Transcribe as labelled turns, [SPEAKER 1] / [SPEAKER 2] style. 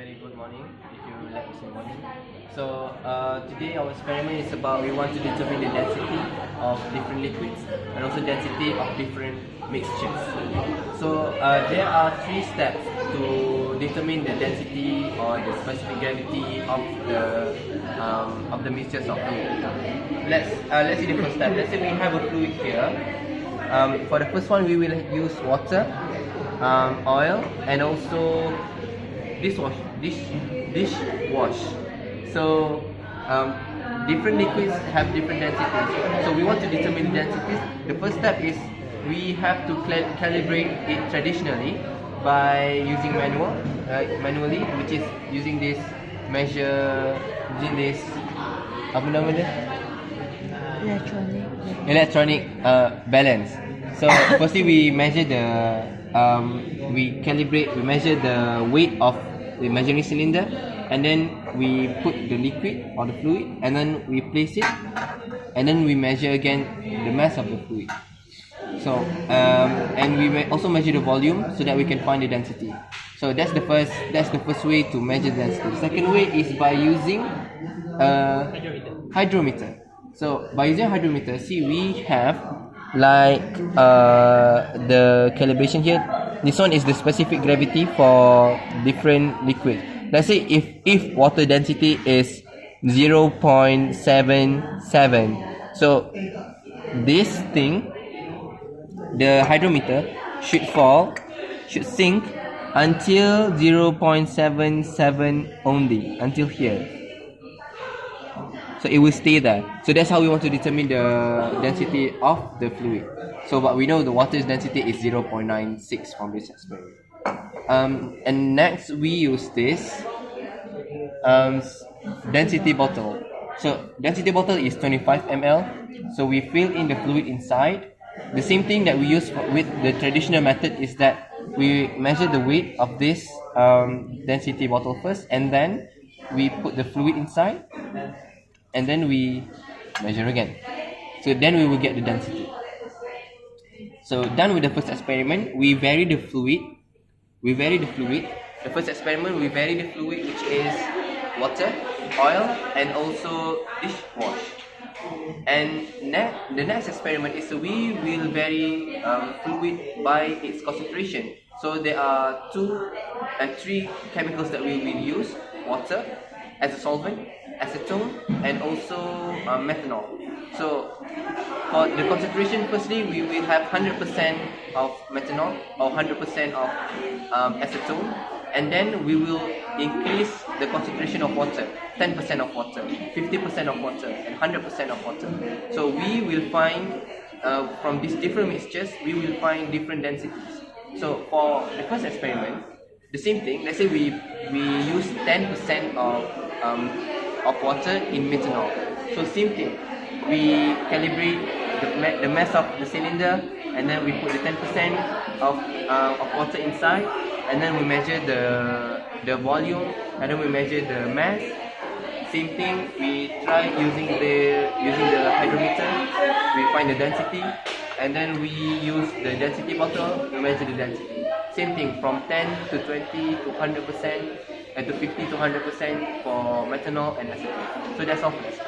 [SPEAKER 1] very good morning, if you like to say morning. So today our experiment is about we want to determine the density of different liquids and also density of different mixtures. So there are 3 steps to determine the density or the specific gravity of the mixtures of fluid. Let's see the first step. Let's say we have a fluid here. For the first one, we will use water, oil, and also dishwash. So different liquids have different densities. So we want to determine the densities. The first step is we have to calibrate it traditionally by using manually, which is using this apa nama dia? Electronic balance. So firstly we measure we measure the weight of the measuring cylinder, and then we put the liquid or the fluid, and then we place it, and then we measure again the mass of the fluid. So and we also measure the volume so that we can find the density. So that's the first way to measure the density. The second way is by using hydrometer. So by using hydrometer, see, we have like the calibration here. This one is the specific gravity for different liquids. Let's say if water density is 0.77, so this thing, the hydrometer should sink until 0.77 only, until here. So it will stay there. So that's how we want to determine the density of the fluid. So but we know the water's density is 0.96 from this experiment. And next we use this density bottle. So density bottle is 25 ml. So we fill in the fluid inside. The same thing that we use with the traditional method is that we measure the weight of this density bottle first, and then we put the fluid inside, and then we measure again. So then we will get the density. So done with the first experiment, we vary the fluid. The first experiment, we vary the fluid, which is water, oil, and also dishwash. And the next experiment is we will vary fluid by its concentration. So there are 3 chemicals that we will use: water as a solvent, acetone, and also methanol. So for the concentration, firstly we will have 100% of methanol or 100% of acetone, and then we will increase the concentration of water, 10% of water, 50% of water, and 100% of water. So we will find from these different mixtures, we will find different densities. So for the first experiment, the same thing. Let's say we use 10% of water in methanol. So same thing, we calibrate the mass of the cylinder, and then we put the 10% of water inside, and then we measure the volume, and then we measure the mass. Same thing, we try using the hydrometer, we find the density, and then we use the density bottle, we measure the density. Same thing, from 10 to 20 to 100%, and to 50 to 100% for methanol and acetone. So that's all for this.